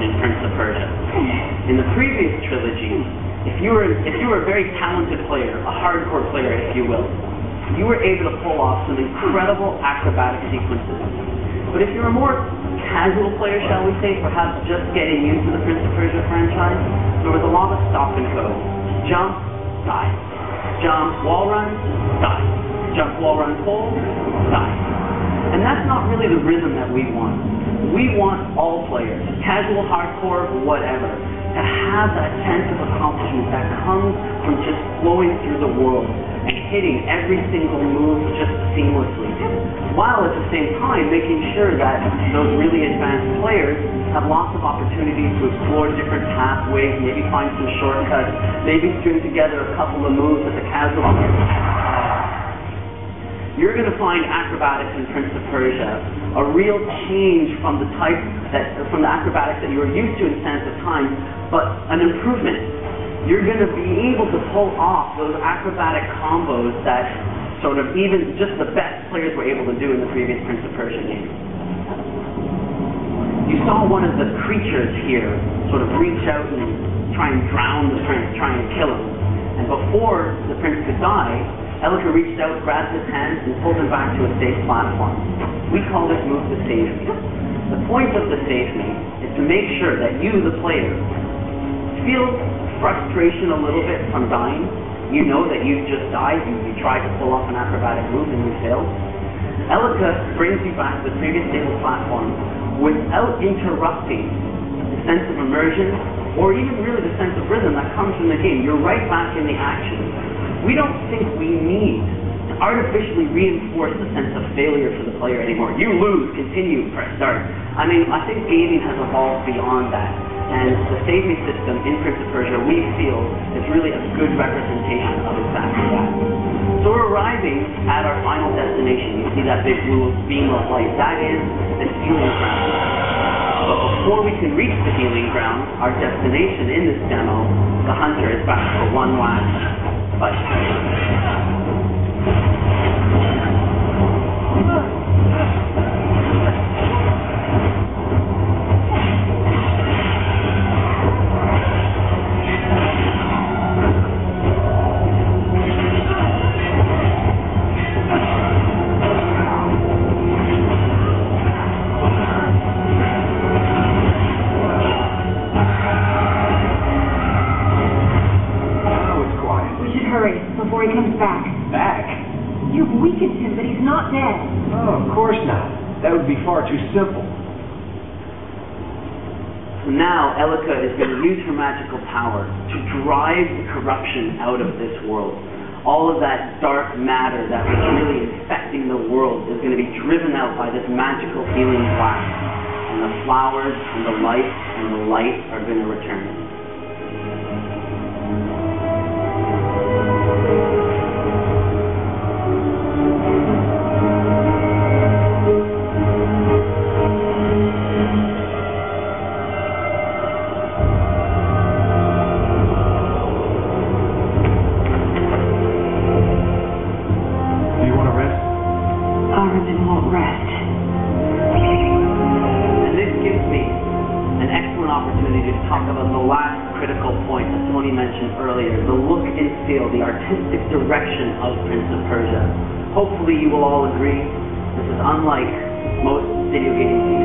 important in Prince of Persia. In the previous trilogy, if you were a very talented player, a hardcore player, if you will, you were able to pull off some incredible acrobatic sequences. But if you're a more casual player, shall we say, perhaps just getting into the Prince of Persia franchise, there was a lot of stop and go. Jump, die. Jump, wall run, die. Jump, wall run, pull, die. And that's not really the rhythm that we want. We want all players, casual, hardcore, whatever, to have that sense of accomplishment that comes from just flowing through the world and hitting every single move just seamlessly, while at the same time making sure that those really advanced players have lots of opportunities to explore different pathways, maybe find some shortcuts, maybe string together a couple of moves that the casual players You're going to find acrobatics in Prince of Persia a real change from the acrobatics that you were used to in Sands of Time, but an improvement. You're going to be able to pull off those acrobatic combos that sort of even just the best players were able to do in the previous Prince of Persia game. You saw one of the creatures here sort of reach out and try and drown the prince, try and kill him. And before the prince could die, Elika reached out, grabbed his hand, and pulled him back to a safe platform. We call this move the save me. The point of the save me is to make sure that you, the player, feel frustration a little bit from dying. You know that you've just died, you tried to pull off an acrobatic move and you failed. Elika brings you back to the previous stable platform without interrupting the sense of immersion or even really the sense of rhythm that comes from the game. You're right back in the action. We don't think we need to artificially reinforce the sense of failure for the player anymore. You lose, continue, press start. I mean, I think gaming has evolved beyond that. And the Save Me system in Prince of Persia, we feel, is really a good representation of exactly that. So we're arriving at our final destination. You see that big blue beam of light. That is the healing ground. But before we can reach the healing ground, our destination in this demo, the hunter, is back for one last fight. Before he comes back. Back? You've weakened him, but he's not dead. Oh, of course not. That would be far too simple. So now Elika is going to use her magical power to drive the corruption out of this world. All of that dark matter that was really infecting the world is going to be driven out by this magical healing blast. And the flowers and the light are going to return. The artistic direction of Prince of Persia. Hopefully you will all agree this is unlike most video games